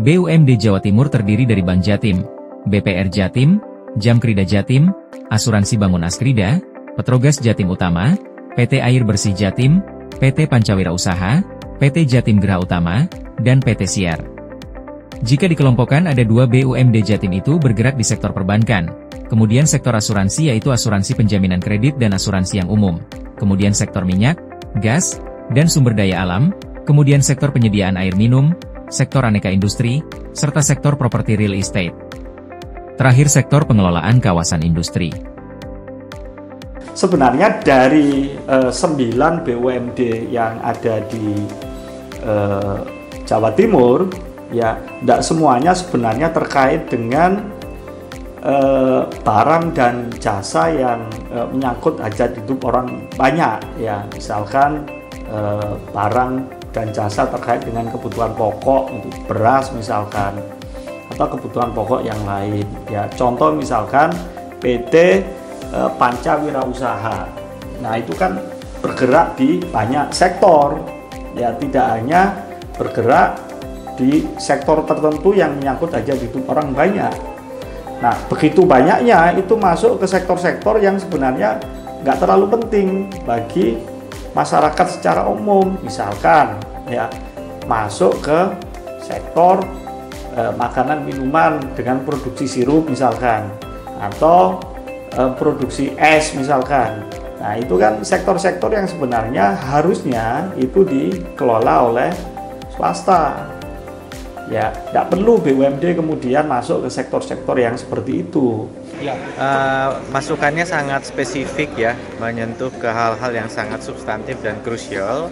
BUMD Jawa Timur terdiri dari Bank Jatim, BPR Jatim, Jamkrida Jatim, Asuransi Bangun Askrida, Petrogas Jatim Utama, PT Air Bersih Jatim, PT Pancawira Usaha, PT Jatim Geraha Utama, dan PT Siar. Jika dikelompokkan ada dua BUMD Jatim itu bergerak di sektor perbankan, kemudian sektor asuransi yaitu asuransi penjaminan kredit dan asuransi yang umum, kemudian sektor minyak, gas, dan sumber daya alam, kemudian sektor penyediaan air minum, sektor aneka industri, serta sektor properti real estate. Terakhir sektor pengelolaan kawasan industri. Sebenarnya dari 9 BUMD yang ada di Jawa Timur, ya tidak semuanya sebenarnya terkait dengan barang dan jasa yang menyangkut hajat hidup orang banyak, ya misalkan barang dan jasa terkait dengan kebutuhan pokok untuk beras misalkan, atau kebutuhan pokok yang lain. Ya contoh misalkan PT Pancawira Usaha. Nah itu kan bergerak di banyak sektor, ya tidak hanya bergerak di sektor tertentu yang menyangkut hajat hidup orang banyak. Nah begitu banyaknya itu masuk ke sektor-sektor yang sebenarnya nggak terlalu penting bagi masyarakat secara umum, misalkan ya masuk ke sektor makanan minuman dengan produksi sirup misalkan, atau produksi es misalkan. Nah itu kan sektor-sektor yang sebenarnya harusnya itu dikelola oleh swasta. Ya tidak perlu BUMD kemudian masuk ke sektor-sektor yang seperti itu. Masukannya sangat spesifik ya, menyentuh ke hal-hal yang sangat substantif dan krusial.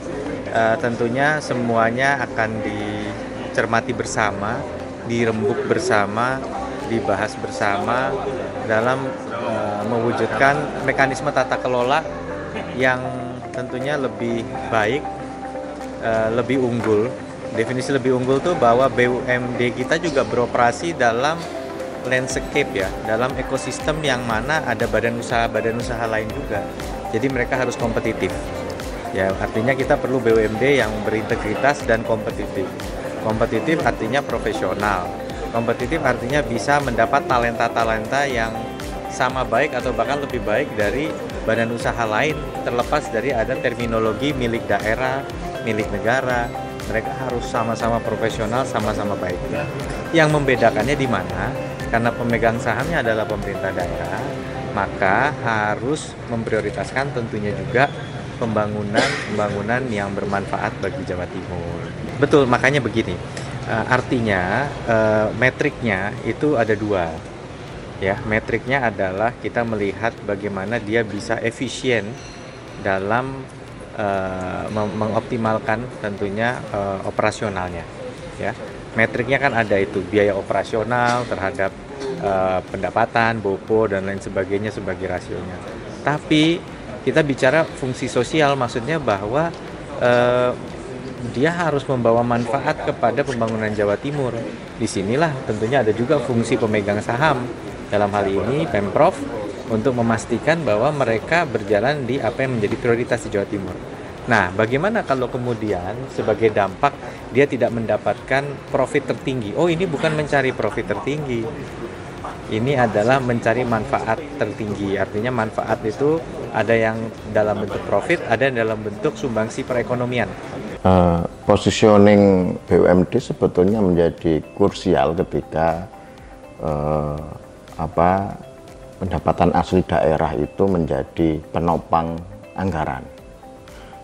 Tentunya semuanya akan dicermati bersama, dirembuk bersama, dibahas bersama dalam mewujudkan mekanisme tata kelola yang tentunya lebih baik, lebih unggul. Definisi lebih unggul tuh bahwa BUMD kita juga beroperasi dalam landscape ya, dalam ekosistem yang mana ada badan usaha lain juga. Jadi mereka harus kompetitif. Ya, artinya kita perlu BUMD yang berintegritas dan kompetitif. Kompetitif artinya profesional. Kompetitif artinya bisa mendapat talenta-talenta yang sama baik atau bahkan lebih baik dari badan usaha lain, terlepas dari ada terminologi milik daerah, milik negara. Mereka harus sama-sama profesional, sama-sama baik. Yang membedakannya di mana? Karena pemegang sahamnya adalah pemerintah daerah, maka harus memprioritaskan tentunya juga pembangunan yang bermanfaat bagi Jawa Timur. Betul, makanya begini. Artinya metriknya itu ada dua. Ya, metriknya adalah kita melihat bagaimana dia bisa efisien dalam mengoptimalkan tentunya operasionalnya. Ya, metriknya kan ada itu biaya operasional terhadap pendapatan, BOPO dan lain sebagainya sebagai rasionya. Tapi kita bicara fungsi sosial, maksudnya bahwa dia harus membawa manfaat kepada pembangunan Jawa Timur. Disinilah tentunya ada juga fungsi pemegang saham, dalam hal ini Pemprov, untuk memastikan bahwa mereka berjalan di apa yang menjadi prioritas di Jawa Timur. Nah, bagaimana kalau kemudian sebagai dampak dia tidak mendapatkan profit tertinggi? Oh, ini bukan mencari profit tertinggi. Ini adalah mencari manfaat tertinggi. Artinya manfaat itu ada yang dalam bentuk profit, ada yang dalam bentuk sumbangsi perekonomian. Positioning BUMD sebetulnya menjadi krusial ketika pendapatan asli daerah itu menjadi penopang anggaran.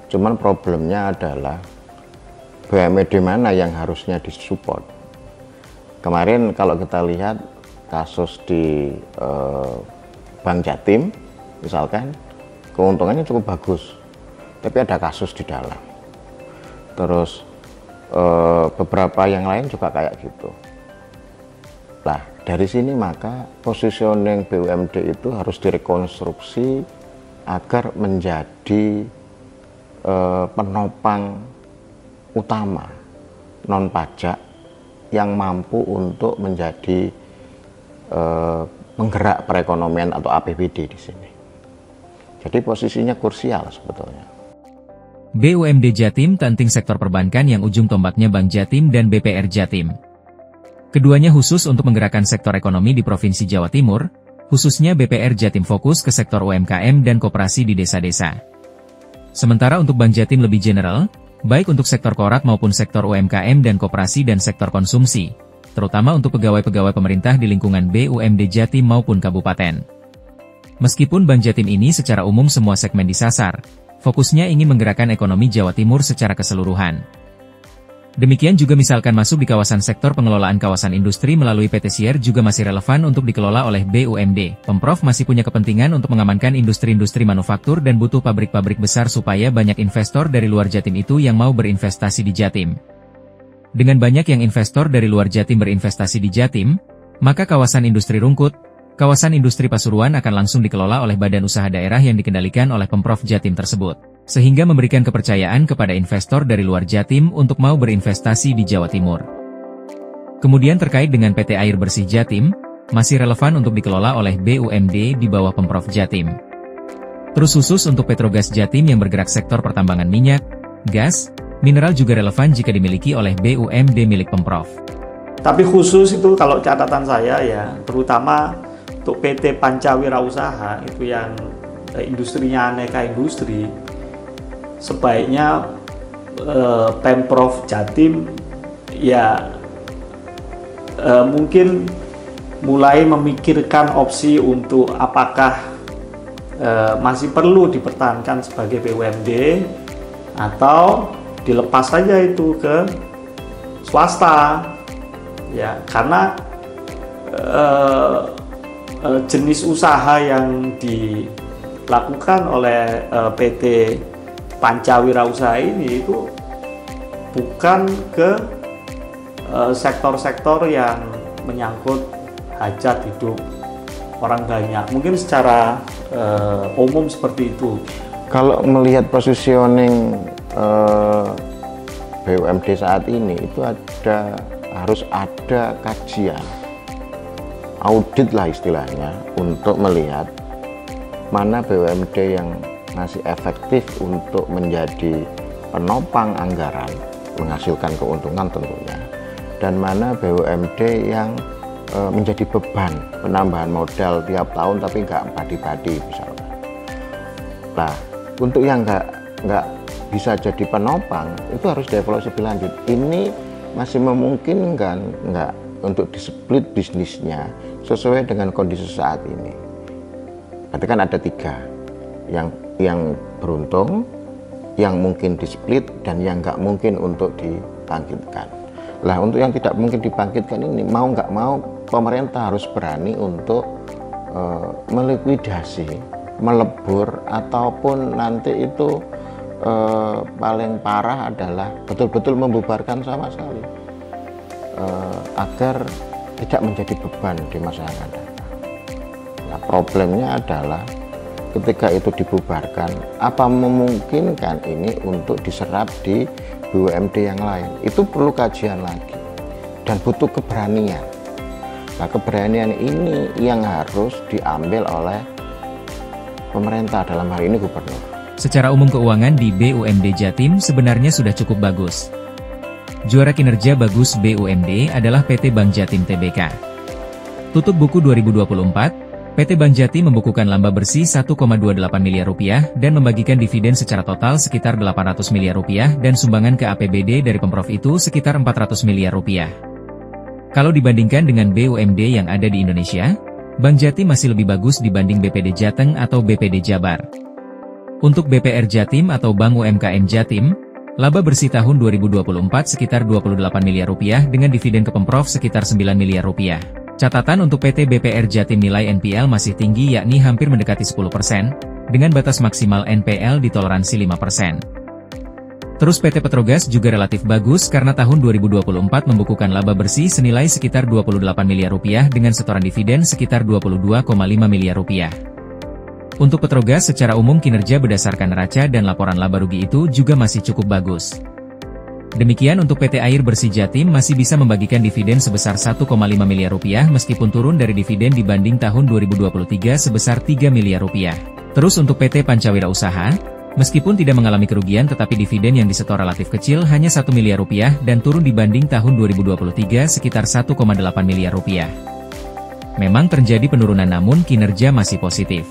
Cuman problemnya adalah BUMD mana yang harusnya disupport. Kemarin kalau kita lihat kasus di Bank Jatim misalkan, keuntungannya cukup bagus, tapi ada kasus di dalam. Terus beberapa yang lain juga kayak gitu. Nah, dari sini maka positioning BUMD itu harus direkonstruksi agar menjadi penopang utama non pajak yang mampu untuk menjadi menggerak perekonomian atau APBD di sini. Jadi posisinya krusial sebetulnya. BUMD Jatim tanting sektor perbankan yang ujung tombaknya Bank Jatim dan BPR Jatim. Keduanya khusus untuk menggerakkan sektor ekonomi di Provinsi Jawa Timur, khususnya BPR Jatim fokus ke sektor UMKM dan koperasi di desa-desa. Sementara untuk Bank Jatim lebih general, baik untuk sektor korak maupun sektor UMKM dan koperasi dan sektor konsumsi, terutama untuk pegawai-pegawai pemerintah di lingkungan BUMD Jatim maupun kabupaten. Meskipun Bank Jatim ini secara umum semua segmen disasar, fokusnya ingin menggerakkan ekonomi Jawa Timur secara keseluruhan. Demikian juga misalkan masuk di kawasan sektor pengelolaan kawasan industri melalui PT Sier juga masih relevan untuk dikelola oleh BUMD. Pemprov masih punya kepentingan untuk mengamankan industri-industri manufaktur dan butuh pabrik-pabrik besar supaya banyak investor dari luar Jatim itu yang mau berinvestasi di Jatim. Dengan banyak yang investor dari luar Jatim berinvestasi di Jatim, maka kawasan industri Rungkut, kawasan industri Pasuruan akan langsung dikelola oleh badan usaha daerah yang dikendalikan oleh Pemprov Jatim tersebut, sehingga memberikan kepercayaan kepada investor dari luar Jatim untuk mau berinvestasi di Jawa Timur. Kemudian terkait dengan PT Air Bersih Jatim, masih relevan untuk dikelola oleh BUMD di bawah Pemprov Jatim. Terus khusus untuk Petrogas Jatim yang bergerak sektor pertambangan minyak, gas, mineral juga relevan jika dimiliki oleh BUMD milik Pemprov. Tapi khusus itu kalau catatan saya ya, terutama untuk PT Pancawira Usaha itu yang industrinya aneka industri, sebaiknya Pemprov Jatim ya mungkin mulai memikirkan opsi untuk apakah masih perlu dipertahankan sebagai BUMD atau dilepas saja itu ke swasta ya, karena jenis usaha yang dilakukan oleh PT Pancawira Usaha ini itu bukan ke sektor-sektor yang menyangkut hajat hidup orang banyak. Mungkin secara umum seperti itu. Kalau melihat positioning BUMD saat ini itu harus ada kajian, audit lah istilahnya, untuk melihat mana BUMD yang masih efektif untuk menjadi penopang anggaran, menghasilkan keuntungan tentunya, dan mana BUMD yang menjadi beban penambahan modal tiap tahun tapi nggak padi-padi misalnya. Nah, untuk yang nggak bisa jadi penopang itu harus dievaluasi lebih lanjut. Ini masih memungkinkan nggak untuk di-split bisnisnya sesuai dengan kondisi saat ini. Berarti kan ada 3, yang beruntung, yang mungkin di-split, dan yang nggak mungkin untuk dibangkitkan. Lah, untuk yang tidak mungkin dibangkitkan ini, mau nggak mau pemerintah harus berani untuk melikuidasi, melebur, ataupun nanti itu paling parah adalah betul-betul membubarkan sama sekali, agar tidak menjadi beban di masa yang akan datang. Nah, problemnya adalah ketika itu dibubarkan, apa memungkinkan ini untuk diserap di BUMD yang lain? Itu perlu kajian lagi dan butuh keberanian. Nah, keberanian ini yang harus diambil oleh pemerintah, dalam hal ini gubernur. Secara umum keuangan di BUMD Jatim sebenarnya sudah cukup bagus. Juara kinerja bagus BUMD adalah PT Bank Jatim Tbk. Tutup buku 2024, PT Bank Jatim membukukan laba bersih 1,28 miliar rupiah dan membagikan dividen secara total sekitar 800 miliar rupiah dan sumbangan ke APBD dari Pemprov itu sekitar 400 miliar rupiah. Kalau dibandingkan dengan BUMD yang ada di Indonesia, Bank Jatim masih lebih bagus dibanding BPD Jateng atau BPD Jabar. Untuk BPR Jatim atau Bank UMKM Jatim, laba bersih tahun 2024 sekitar 28 miliar rupiah dengan dividen ke Pemprov sekitar 9 miliar rupiah. Catatan untuk PT BPR Jatim nilai NPL masih tinggi yakni hampir mendekati 10%, dengan batas maksimal NPL ditoleransi 5%. Terus PT Petrogas juga relatif bagus karena tahun 2024 membukukan laba bersih senilai sekitar 28 miliar rupiah dengan setoran dividen sekitar 22,5 miliar rupiah. Untuk Petrogas secara umum kinerja berdasarkan neraca dan laporan laba rugi itu juga masih cukup bagus. Demikian untuk PT Air Bersih Jatim masih bisa membagikan dividen sebesar 1,5 miliar rupiah meskipun turun dari dividen dibanding tahun 2023 sebesar 3 miliar rupiah. Terus untuk PT Pancawira Usaha, Meskipun tidak mengalami kerugian tetapi dividen yang disetor relatif kecil hanya 1 miliar rupiah dan turun dibanding tahun 2023 sekitar 1,8 miliar rupiah. Memang terjadi penurunan namun kinerja masih positif.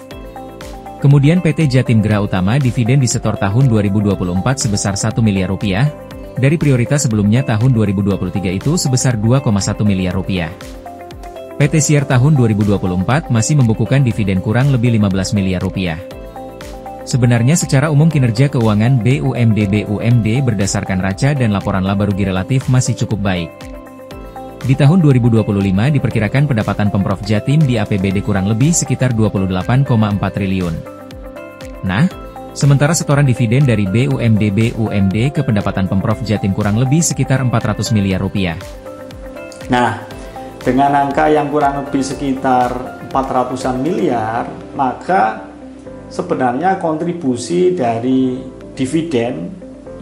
Kemudian PT Jatim Geraha Utama dividen disetor tahun 2024 sebesar 1 miliar rupiah, dari prioritas sebelumnya tahun 2023 itu sebesar 2,1 miliar rupiah. PT Siar tahun 2024 masih membukukan dividen kurang lebih 15 miliar rupiah. Sebenarnya secara umum kinerja keuangan BUMD berdasarkan raca dan laporan laba rugi relatif masih cukup baik. Di tahun 2025 diperkirakan pendapatan Pemprov Jatim di APBD kurang lebih sekitar 28,4 triliun. Nah, sementara setoran dividen dari BUMD ke pendapatan Pemprov Jatim kurang lebih sekitar 400 miliar rupiah. Nah, dengan angka yang kurang lebih sekitar 400-an miliar, maka sebenarnya kontribusi dari dividen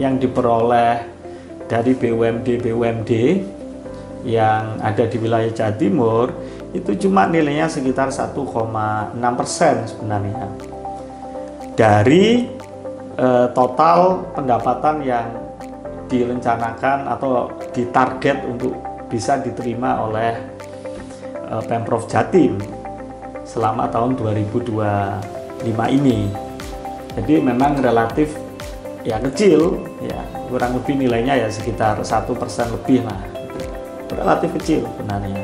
yang diperoleh dari BUMD yang ada di wilayah Jawa Timur itu cuma nilainya sekitar 1,6% sebenarnya dari total pendapatan yang direncanakan atau ditarget untuk bisa diterima oleh Pemprov Jatim selama tahun 2025 ini. Jadi memang relatif ya kecil, ya kurang lebih nilainya ya sekitar 1% lebih lah, relatif kecil sebenarnya.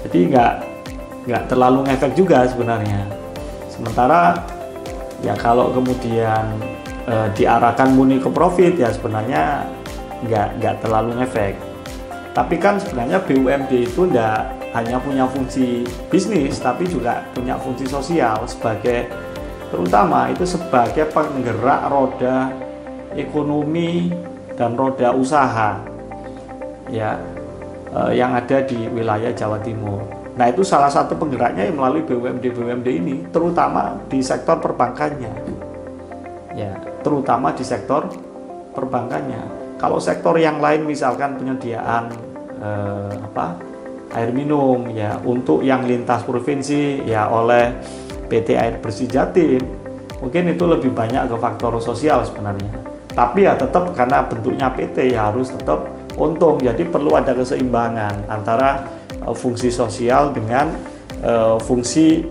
Jadi nggak terlalu ngefek juga sebenarnya. Sementara ya kalau kemudian diarahkan murni ke profit ya sebenarnya nggak terlalu ngefek. Tapi kan sebenarnya BUMD itu nggak hanya punya fungsi bisnis, tapi juga punya fungsi sosial terutama itu sebagai penggerak roda ekonomi dan roda usaha ya yang ada di wilayah Jawa Timur. Nah itu salah satu penggeraknya yang melalui BUMD ini, terutama di sektor perbankannya ya, terutama di sektor perbankannya. Kalau sektor yang lain misalkan penyediaan air minum ya untuk yang lintas provinsi ya oleh PT Air Bersih Jatim, mungkin itu lebih banyak ke faktor sosial sebenarnya. Tapi ya tetap karena bentuknya PT ya harus tetap untung. Jadi perlu ada keseimbangan antara fungsi sosial dengan fungsi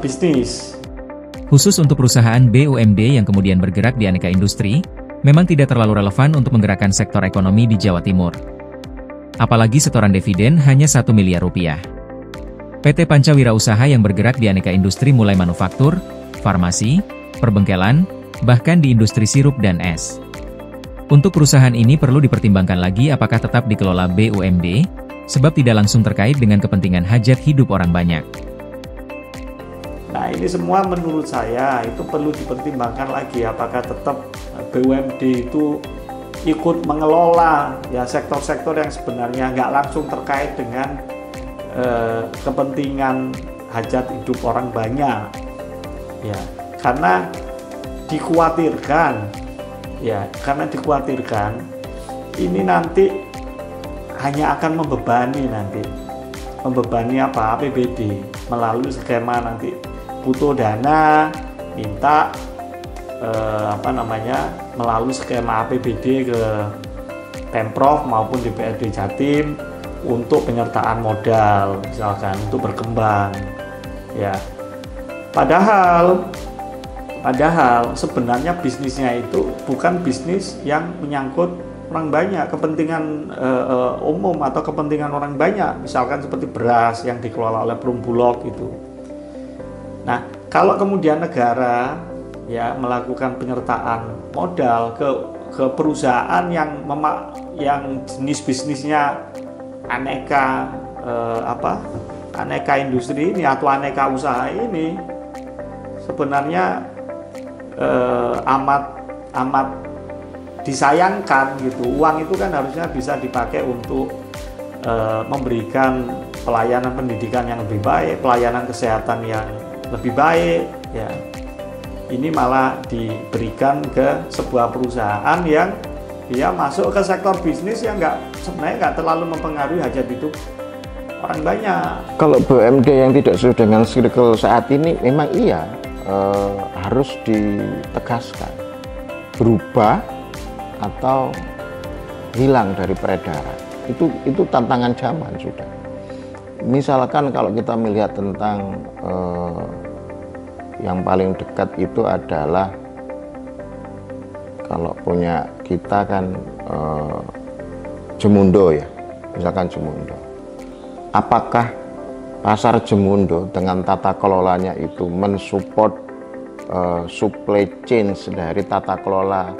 bisnis. Khusus untuk perusahaan BUMD yang kemudian bergerak di aneka industri, memang tidak terlalu relevan untuk menggerakkan sektor ekonomi di Jawa Timur. Apalagi setoran dividen hanya 1 miliar rupiah. PT Pancawira Usaha yang bergerak di aneka industri mulai manufaktur, farmasi, perbengkelan, bahkan di industri sirup dan es. Untuk perusahaan ini perlu dipertimbangkan lagi apakah tetap dikelola BUMD, sebab tidak langsung terkait dengan kepentingan hajat hidup orang banyak. Nah ini semua menurut saya itu perlu dipertimbangkan lagi apakah tetap BUMD itu ikut mengelola ya sektor-sektor yang sebenarnya nggak langsung terkait dengan kepentingan hajat hidup orang banyak ya, karena dikhawatirkan ini nanti hanya akan membebani APBD melalui skema nanti butuh dana minta melalui skema APBD ke Pemprov maupun DPRD Jatim untuk penyertaan modal misalkan untuk berkembang ya. Padahal sebenarnya bisnisnya itu bukan bisnis yang menyangkut orang banyak, kepentingan umum atau kepentingan orang banyak, misalkan seperti beras yang dikelola oleh Perumbulok itu. Nah, kalau kemudian negara ya melakukan penyertaan modal ke perusahaan yang jenis bisnisnya aneka industri ini atau aneka usaha ini, sebenarnya amat disayangkan gitu. Uang itu kan harusnya bisa dipakai untuk memberikan pelayanan pendidikan yang lebih baik, pelayanan kesehatan yang lebih baik ya. Ini malah diberikan ke sebuah perusahaan yang dia masuk ke sektor bisnis yang sebenarnya nggak terlalu mempengaruhi hajat hidup orang banyak. Kalau BUMD yang tidak sesuai dengan circle saat ini memang iya harus ditegaskan, berubah atau hilang dari peredaran. Itu tantangan zaman sudah. Misalkan kalau kita melihat tentang yang paling dekat itu adalah kalau punya kita kan Jemundo ya, misalkan Jemundo. Apakah pasar Jemundo dengan tata kelolanya itu mensupport supply chain dari tata kelola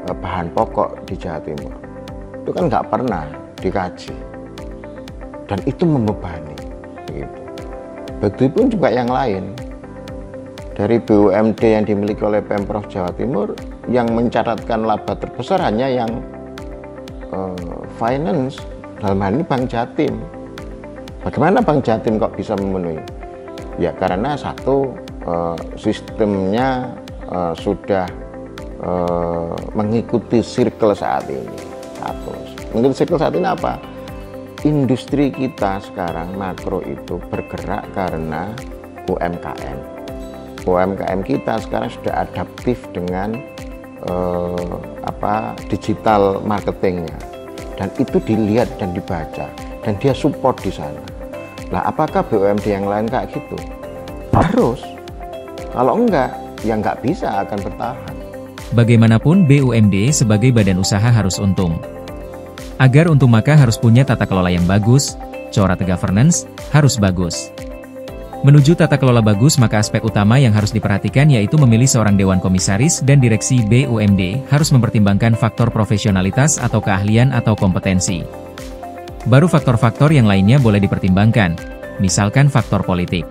bahan pokok di Jawa Timur? Itu kan nggak pernah dikaji, dan itu membebani. Begitu. Begitupun juga yang lain. Dari BUMD yang dimiliki oleh Pemprov Jawa Timur, yang mencatatkan laba terbesar hanya yang finance, dalam hal ini Bank Jatim. Bagaimana Bank Jatim kok bisa memenuhi? Ya karena satu, sistemnya sudah mengikuti circle saat ini. Satu, mengikuti circle saat ini apa? Industri kita sekarang makro itu bergerak karena UMKM. UMKM kita sekarang sudah adaptif dengan digital marketingnya, dan itu dilihat dan dibaca, dan dia support di sana. Nah, apakah BUMD yang lain kayak gitu? Harus. Kalau enggak, ya nggak bisa akan bertahan. Bagaimanapun BUMD sebagai badan usaha harus untung. Agar untung maka harus punya tata kelola yang bagus, corak governance harus bagus. Menuju tata kelola bagus maka aspek utama yang harus diperhatikan yaitu memilih seorang dewan komisaris dan direksi BUMD harus mempertimbangkan faktor profesionalitas atau keahlian atau kompetensi. Baru faktor-faktor yang lainnya boleh dipertimbangkan, misalkan faktor politik.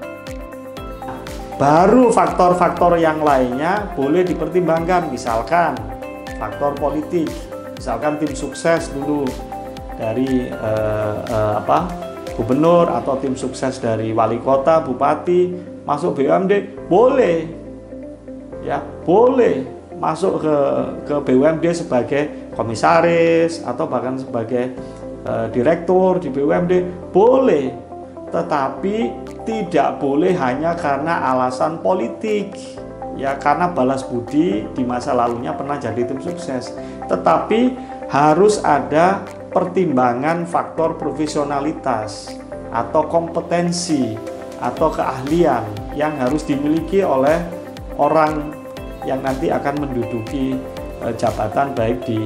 Baru faktor-faktor yang lainnya boleh dipertimbangkan, misalkan faktor politik, misalkan tim sukses dulu dari gubernur atau tim sukses dari wali kota, bupati masuk BUMD boleh, ya boleh masuk ke BUMD sebagai komisaris atau bahkan sebagai direktur di BUMD boleh, tetapi tidak boleh hanya karena alasan politik, ya karena balas budi di masa lalunya pernah jadi tim sukses, tetapi harus ada pertimbangan faktor profesionalitas atau kompetensi atau keahlian yang harus dimiliki oleh orang yang nanti akan menduduki jabatan baik di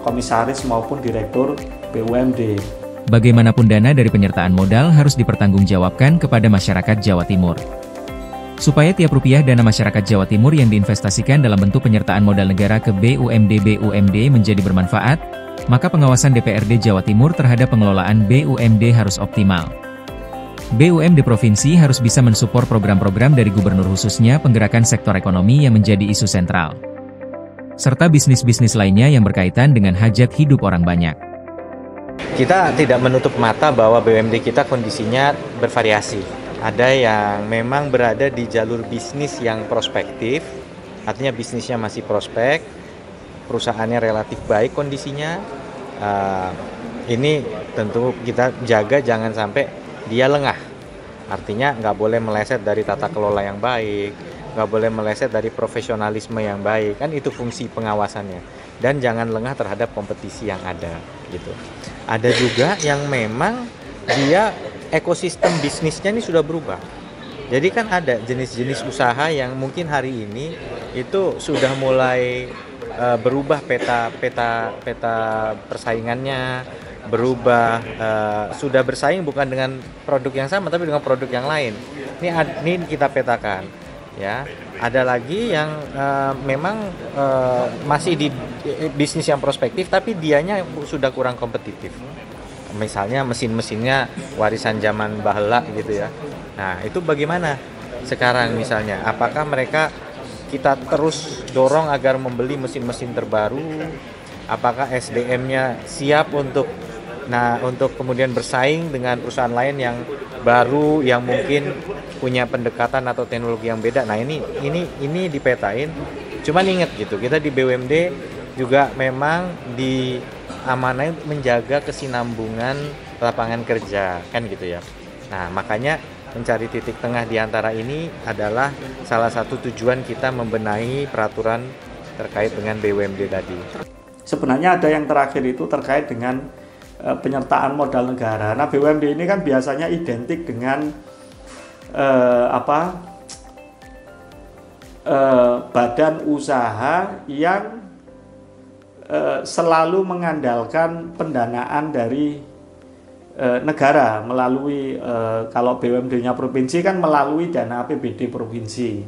komisaris maupun direktur BUMD. Bagaimanapun dana dari penyertaan modal harus dipertanggungjawabkan kepada masyarakat Jawa Timur. Supaya tiap rupiah dana masyarakat Jawa Timur yang diinvestasikan dalam bentuk penyertaan modal negara ke BUMD menjadi bermanfaat, maka pengawasan DPRD Jawa Timur terhadap pengelolaan BUMD harus optimal. BUMD Provinsi harus bisa mensupport program-program dari gubernur khususnya penggerakan sektor ekonomi yang menjadi isu sentral, serta bisnis-bisnis lainnya yang berkaitan dengan hajat hidup orang banyak. Kita tidak menutup mata bahwa BUMD kita kondisinya bervariasi. Ada yang memang berada di jalur bisnis yang prospektif, artinya bisnisnya masih prospek, perusahaannya relatif baik kondisinya. Ini tentu kita jaga jangan sampai dia lengah. Artinya nggak boleh meleset dari tata kelola yang baik, nggak boleh meleset dari profesionalisme yang baik. Kan itu fungsi pengawasannya. Dan jangan lengah terhadap kompetisi yang ada. Gitu. Ada juga yang memang dia ekosistem bisnisnya ini sudah berubah. Jadi kan ada jenis-jenis usaha yang mungkin hari ini itu sudah mulai berubah peta persaingannya, berubah, sudah bersaing bukan dengan produk yang sama tapi dengan produk yang lain. Ini kita petakan, ya. Ada lagi yang memang masih di bisnis yang prospektif tapi dianya sudah kurang kompetitif. Misalnya mesin-mesinnya warisan zaman bahela gitu ya. Nah, itu bagaimana sekarang misalnya? Apakah mereka kita terus dorong agar membeli mesin-mesin terbaru? Apakah SDM-nya siap untuk kemudian bersaing dengan perusahaan lain yang baru yang mungkin punya pendekatan atau teknologi yang beda? Nah, ini dipetain. Cuman ingat gitu, kita di BUMD juga memang diamanai menjaga kesinambungan lapangan kerja kan gitu ya. Nah, makanya mencari titik tengah di antara ini adalah salah satu tujuan kita membenahi peraturan terkait dengan BUMD tadi. Sebenarnya ada yang terakhir itu terkait dengan penyertaan modal negara. Nah, BUMD ini kan biasanya identik dengan badan usaha yang selalu mengandalkan pendanaan dari negara melalui kalau BUMD-nya provinsi kan melalui dana APBD provinsi,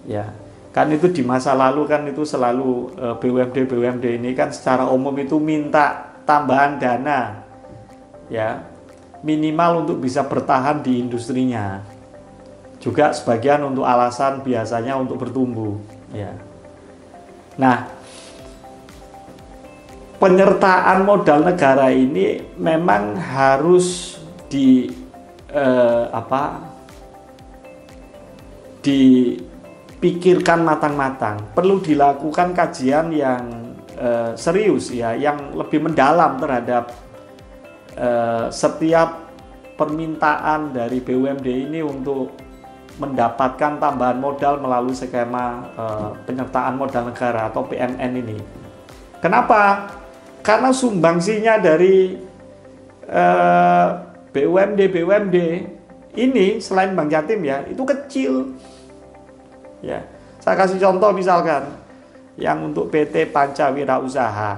ya kan. Itu di masa lalu kan itu selalu BUMD ini kan secara umum itu minta tambahan dana, ya minimal untuk bisa bertahan di industrinya, juga sebagian untuk alasan biasanya untuk bertumbuh, ya. Nah, penyertaan modal negara ini memang harus dipikirkan matang-matang. Perlu dilakukan kajian yang serius, ya, yang lebih mendalam terhadap setiap permintaan dari BUMD ini untuk mendapatkan tambahan modal melalui skema penyertaan modal negara atau PMN ini. Kenapa? Karena sumbangsinya dari BUMD ini selain Bank Jatim, ya, itu kecil. Ya, saya kasih contoh misalkan yang untuk PT Pancawira Usaha,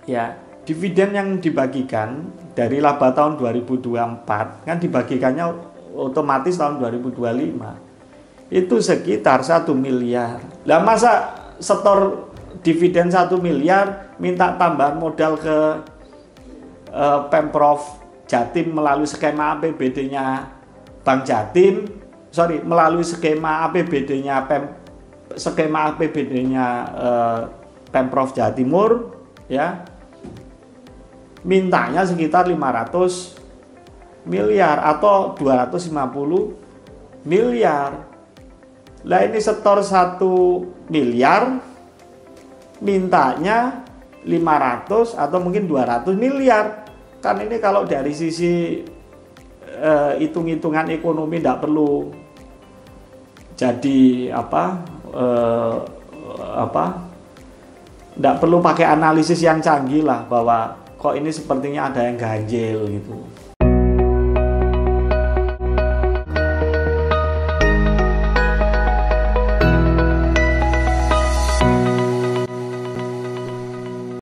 ya, dividen yang dibagikan dari laba tahun 2024 kan dibagikannya otomatis tahun 2025 itu sekitar 1 miliar. Lah masa setor dividen 1 miliar minta tambahan modal ke Pemprov Jatim melalui skema APBD-nya Bank Jatim, melalui skema APBD-nya Pemprov Jawa Timur, ya, mintanya sekitar 500 miliar atau 250 miliar. Lah ini setor 1 miliar mintanya 500 atau mungkin 200 miliar. Kan ini kalau dari sisi hitung-hitungan ekonomi tidak perlu jadi tidak perlu pakai analisis yang canggih lah, bahwa kok ini sepertinya ada yang ganjil gitu.